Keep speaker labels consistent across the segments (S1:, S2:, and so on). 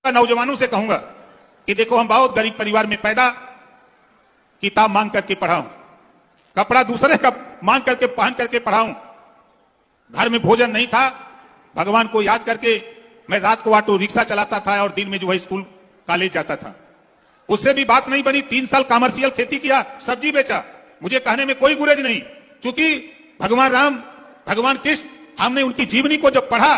S1: नौजवानों से कहूंगा कि देखो, हम बहुत गरीब परिवार में पैदा, किताब मांग करके पढ़ाऊं, कपड़ा दूसरे का मांग करके पहन करके पढ़ाऊं, घर में भोजन नहीं था, भगवान को याद करके मैं रात को ऑटो रिक्शा चलाता था और दिन में जो है स्कूल कॉलेज जाता था। उससे भी बात नहीं बनी। 3 साल कमर्शियल खेती किया, सब्जी बेचा। मुझे कहने में कोई गुरेज नहीं, क्योंकि भगवान राम, भगवान कृष्ण, हमने उनकी जीवनी को जब पढ़ा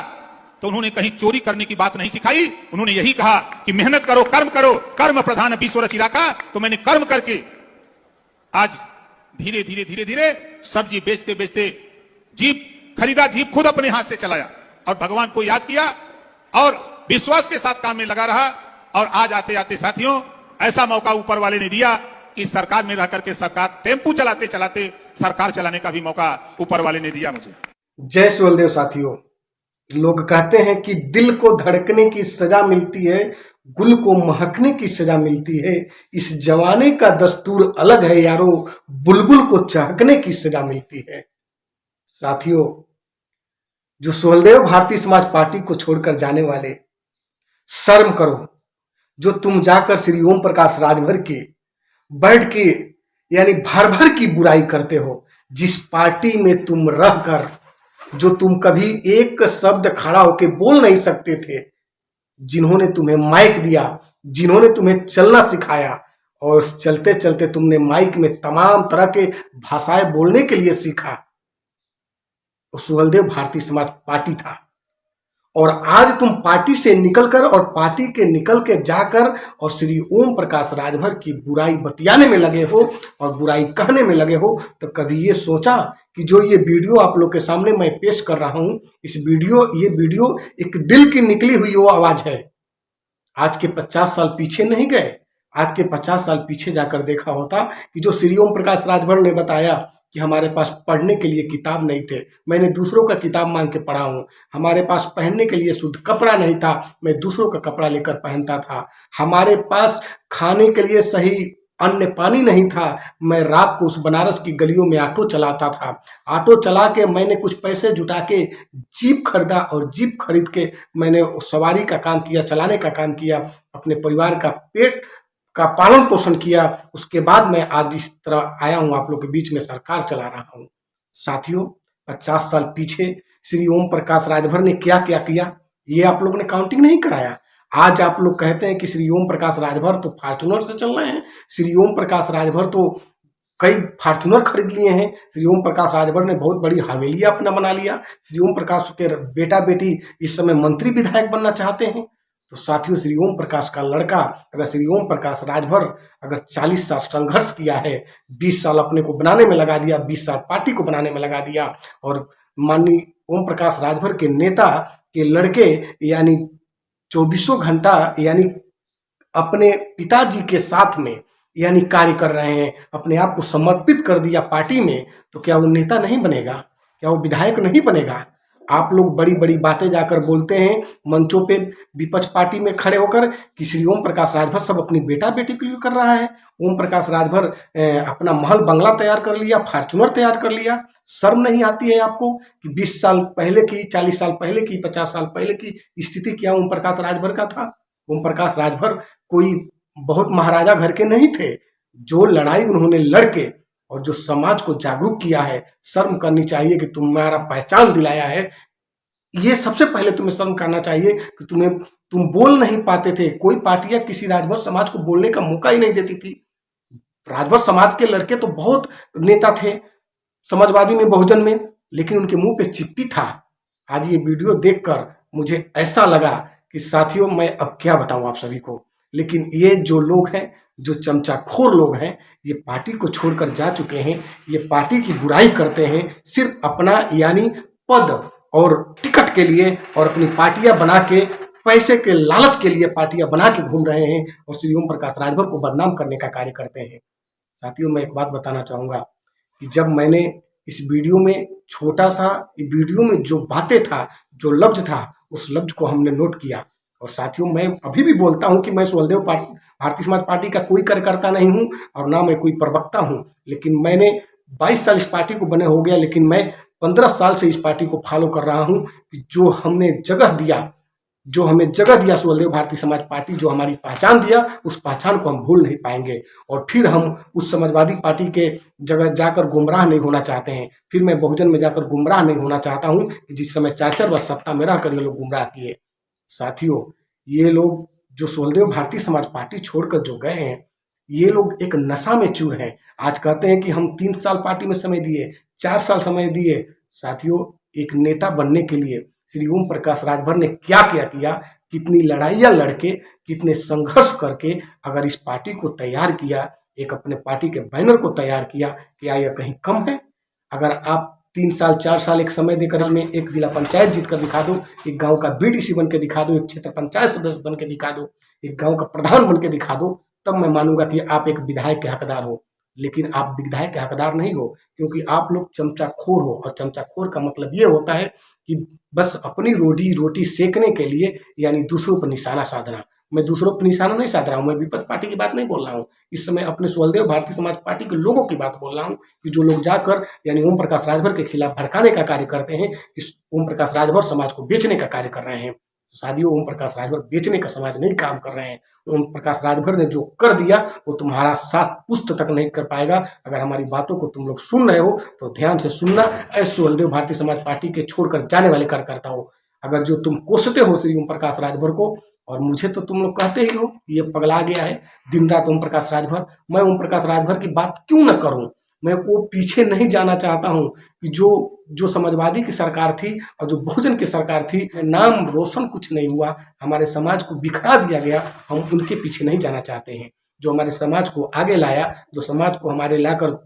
S1: तो उन्होंने कहीं चोरी करने की बात नहीं सिखाई। उन्होंने यही कहा कि मेहनत करो, कर्म प्रधान विश्व रचिरा का। तो मैंने कर्म करके आज धीरे धीरे धीरे धीरे सब्जी बेचते बेचते जीप खरीदा, जीप खुद अपने हाथ से चलाया और भगवान को याद किया और विश्वास के साथ काम में लगा रहा। और आज आते आते साथियों, ऐसा मौका ऊपर वाले ने दिया कि सरकार में रह करके सरकार टेम्पू चलाते चलाते सरकार चलाने का भी मौका ऊपर वाले ने दिया मुझे।
S2: जय सुहलदेव साथियों, लोग कहते हैं कि दिल को धड़कने की सजा मिलती है, गुल को महकने की सजा मिलती है। इस जवाने का दस्तूर अलग है यारो, बुलबुल को चहकने की सजा मिलती है। साथियों, जो सुहलदेव भारतीय समाज पार्टी को छोड़कर जाने वाले, शर्म करो। जो तुम जाकर श्री ओम प्रकाश राजभर के बैठ के यानी भर भर की बुराई करते हो, जिस पार्टी में तुम रहकर जो तुम कभी एक शब्द खड़ा होकर बोल नहीं सकते थे, जिन्होंने तुम्हें माइक दिया, जिन्होंने तुम्हें चलना सिखाया और चलते चलते तुमने माइक में तमाम तरह के भाषाएं बोलने के लिए सीखा, वो सुहलदेव भारतीय समाज पार्टी था। और आज तुम पार्टी से निकलकर और पार्टी के निकल के जाकर और श्री ओम प्रकाश राजभर की बुराई बतियाने में लगे हो और बुराई कहने में लगे हो। तो कभी ये सोचा कि जो ये वीडियो आप लोग के सामने मैं पेश कर रहा हूं, ये वीडियो एक दिल की निकली हुई वो आवाज है। आज के 50 साल पीछे नहीं गए, आज के 50 साल पीछे जाकर देखा होता कि जो श्री ओम प्रकाश राजभर ने बताया कि हमारे पास पढ़ने के लिए किताब नहीं थे, मैंने दूसरों का किताब मांग के पढ़ा हूँ। हमारे पास पहनने के लिए शुद्ध कपड़ा नहीं था, मैं दूसरों का कपड़ा लेकर पहनता था। हमारे पास खाने के लिए सही अन्न पानी नहीं था, मैं रात को उस बनारस की गलियों में ऑटो चलाता था। ऑटो चला के मैंने कुछ पैसे जुटा के जीप खरीदा और जीप खरीद के मैंने सवारी का काम किया, चलाने का काम किया, अपने परिवार का पेट का पालन पोषण किया। उसके बाद मैं आज इस तरह आया हूं, आप लोग के बीच में सरकार चला रहा हूं। साथियों, 50 साल पीछे श्री ओम प्रकाश राजभर ने क्या क्या किया, ये आप लोगों ने काउंटिंग नहीं कराया। आज आप लोग कहते हैं कि श्री ओम प्रकाश राजभर तो फॉर्च्यूनर से चल रहे हैं, श्री ओम प्रकाश राजभर तो कई फॉर्च्यूनर खरीद लिए हैं, श्री ओम प्रकाश राजभर ने बहुत बड़ी हवेली अपना बना लिया, श्री ओम प्रकाश के बेटा बेटी इस समय मंत्री विधायक बनना चाहते हैं। तो साथियों, श्री ओम प्रकाश का लड़का अगर श्री ओम प्रकाश राजभर अगर 40 साल संघर्ष किया है, 20 साल अपने को बनाने में लगा दिया, 20 साल पार्टी को बनाने में लगा दिया और माननीय ओम प्रकाश राजभर के नेता के लड़के यानी 24 घंटा यानी अपने पिताजी के साथ में यानी कार्य कर रहे हैं, अपने आप को समर्पित कर दिया पार्टी में, तो क्या वो नेता नहीं बनेगा? क्या वो विधायक नहीं बनेगा? आप लोग बड़ी बड़ी बातें जाकर बोलते हैं मंचों पे विपक्ष पार्टी में खड़े होकर कि श्री ओम प्रकाश राजभर सब अपनी बेटा बेटी के लिए कर रहा है। ओम प्रकाश राजभर अपना महल बंगला तैयार कर लिया, फॉर्च्यूनर तैयार कर लिया। शर्म नहीं आती है आपको कि 20 साल पहले की, 40 साल पहले की, 50 साल पहले की स्थिति क्या ओम प्रकाश राजभर का था? ओम प्रकाश राजभर कोई बहुत महाराजा घर के नहीं थे। जो लड़ाई उन्होंने लड़के और जो समाज को जागरूक किया है, शर्म करनी चाहिए कि तुम्हारा पहचान दिलाया है। ये सबसे पहले तुम्हें शर्म करना चाहिए कि तुम बोल नहीं पाते थे। कोई पार्टियां किसी राजभर समाज को बोलने का मौका ही नहीं देती थी। राजभर समाज के लड़के तो बहुत नेता थे समाजवादी में, बहुजन में, लेकिन उनके मुंह पे चिप्पी था। आज ये वीडियो देखकर मुझे ऐसा लगा कि साथियों, मैं अब क्या बताऊं आप सभी को। लेकिन ये जो लोग हैं, जो चमचाखोर लोग हैं, ये पार्टी को छोड़कर जा चुके हैं, ये पार्टी की बुराई करते हैं सिर्फ अपना यानी पद और टिकट के लिए और अपनी पार्टियां बना के पैसे के लालच के लिए पार्टियां बना के घूम रहे हैं और श्री ओम प्रकाश राजभर को बदनाम करने का कार्य करते हैं। साथियों, मैं एक बात बताना चाहूंगा कि जब मैंने इस वीडियो में छोटा सा वीडियो में जो बातें था, जो लफ्ज था, उस लफ्ज को हमने नोट किया। और साथियों, मैं अभी भी बोलता हूं कि मैं सुहलदेव भारतीय समाज पार्टी का कोई कार्यकर्ता नहीं हूं और ना मैं कोई प्रवक्ता हूं, लेकिन मैंने 22 साल इस पार्टी को बने हो गया, लेकिन मैं 15 साल से इस पार्टी को फॉलो कर रहा हूं कि जो हमने जगह दिया जो हमें जगह दिया सुहलदेव भारतीय समाज पार्टी, जो हमारी पहचान दिया, उस पहचान को हम भूल नहीं पाएंगे। और फिर हम उस समाजवादी पार्टी के जगह जाकर गुमराह नहीं होना चाहते हैं। फिर मैं बहुजन में जाकर गुमराह नहीं होना चाहता हूं कि जिस समय 4-4 वर्ष सत्ता में रहकर ये लोग गुमराह किए। साथियों, ये लोग जो सुहलदेव भारतीय समाज पार्टी छोड़कर जो गए हैं, ये लोग एक नशा में चूर हैं। आज कहते हैं कि हम 3 साल पार्टी में समय दिए, 4 साल समय दिए। साथियों, एक नेता बनने के लिए श्री ओम प्रकाश राजभर ने क्या क्या किया, कितनी लड़ाइयाँ लड़के, कितने संघर्ष करके अगर इस पार्टी को तैयार किया, एक अपने पार्टी के बैनर को तैयार किया, क्या यह कहीं कम है? अगर आप 3 साल 4 साल एक समय देकर हमें एक जिला पंचायत जीत कर दिखा दो, एक गांव का बीडीसी बन के दिखा दो, एक क्षेत्र पंचायत सदस्य बन के दिखा दो, एक गांव का प्रधान बन के दिखा दो, तब मैं मानूंगा कि आप एक विधायक के हकदार हो। लेकिन आप विधायक के हकदार नहीं हो, क्योंकि आप लोग चमचाखोर हो। और चमचाखोर का मतलब ये होता है कि बस अपनी रोजी रोटी सेकने के लिए, यानी दूसरों पर निशाना साधना। मैं दूसरों पर निशाना नहीं साध रहा हूँ, मैं विपक्ष पार्टी की बात नहीं बोल रहा हूँ। इस समय अपने सुहलदेव भारतीय समाज पार्टी के लोगों की बात बोल रहा हूँ कि जो लोग जाकर यानी ओम प्रकाश राजभर के खिलाफ भड़काने का कार्य करते हैं, इस ओम प्रकाश राजभर समाज को बेचने का कार्य कर रहे हैं। साथियों, ओम प्रकाश राजभर बेचने का समाज नहीं काम कर रहे हैं। ओम प्रकाश राजभर ने जो कर दिया वो तुम्हारा 7 पुश्त तक नहीं कर पाएगा। अगर हमारी बातों को तुम लोग सुन रहे हो तो ध्यान से सुनना। ऐसे सुहलदेव भारतीय समाज पार्टी के छोड़कर जाने वाले कार्यकर्ता हो, अगर जो तुम कोसते हो श्री ओम प्रकाश राजभर को, और मुझे तो तुम लोग कहते ही हो ये पगला गया है दिन रात ओम प्रकाश राजभर, मैं ओम प्रकाश राजभर की बात क्यों न करूं? मैं वो पीछे नहीं जाना चाहता हूं कि जो समाजवादी की सरकार थी और जो बहुजन की सरकार थी, नाम रोशन कुछ नहीं हुआ, हमारे समाज को बिखरा दिया गया। हम उनके पीछे नहीं जाना चाहते हैं। जो हमारे समाज को आगे लाया, जो समाज को हमारे लाकर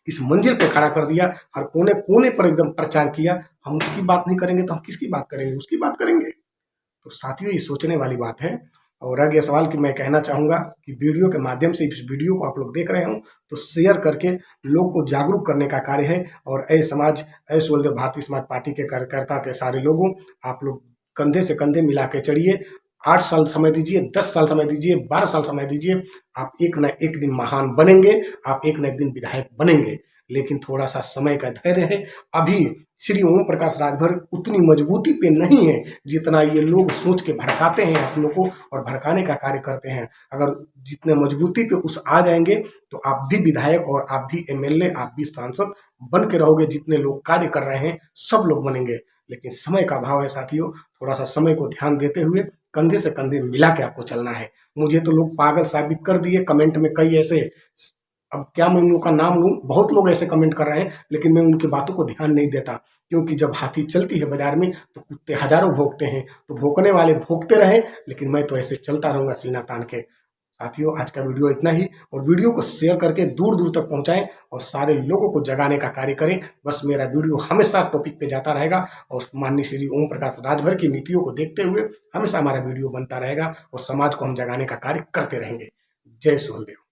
S2: इस मंजिल पे खड़ा कर दिया, हर कोने कोने पर एकदम प्रचार किया, हम उसकी बात नहीं करेंगे तो हम किसकी बात करेंगे? उसकी बात करेंगे। तो साथियों, ये सोचने वाली बात है। और रह गया सवाल कि मैं कहना चाहूँगा कि वीडियो के माध्यम से इस वीडियो को आप लोग देख रहे हो तो शेयर करके लोग को जागरूक करने का कार्य है। और सुहलदेव भारतीय समाज पार्टी के कार्यकर्ता के सारे लोगों, आप लोग कंधे से कंधे मिला के चढ़िए। 8 साल समय दीजिए, 10 साल समय दीजिए, 12 साल समय दीजिए, आप एक न एक दिन महान बनेंगे, आप एक न एक दिन विधायक बनेंगे। लेकिन थोड़ा सा समय का धैर्य है। अभी श्री ओम प्रकाश राजभर उतनी मजबूती पे नहीं है जितना ये लोग सोच के भड़काते हैं आप लोग को और भड़काने का कार्य करते हैं। अगर जितने मजबूती पे उस आ जाएंगे तो आप भी विधायक और आप भी एमएलए, आप भी सांसद बन के रहोगे। जितने लोग कार्य कर रहे हैं सब लोग बनेंगे। लेकिन समय का अभाव है साथियों, थोड़ा सा समय को ध्यान देते हुए कंधे से कंधे मिला के आपको चलना है। मुझे तो लोग पागल साबित कर दिए कमेंट में, कई ऐसे, अब क्या मैं उन लोगों का नाम लूं, बहुत लोग ऐसे कमेंट कर रहे हैं, लेकिन मैं उनकी बातों को ध्यान नहीं देता। क्योंकि जब हाथी चलती है बाजार में तो कुत्ते हजारों भौंकते हैं, तो भौंकने वाले भौंकते रहे, लेकिन मैं तो ऐसे चलता रहूंगा सीना तान के। साथियों, आज का वीडियो इतना ही, और वीडियो को शेयर करके दूर दूर तक पहुंचाएं और सारे लोगों को जगाने का कार्य करें। बस मेरा वीडियो हमेशा टॉपिक पे जाता रहेगा और माननीय श्री ओम प्रकाश राजभर की नीतियों को देखते हुए हमेशा हमारा वीडियो बनता रहेगा और समाज को हम जगाने का कार्य करते रहेंगे। जय सुहलदेव।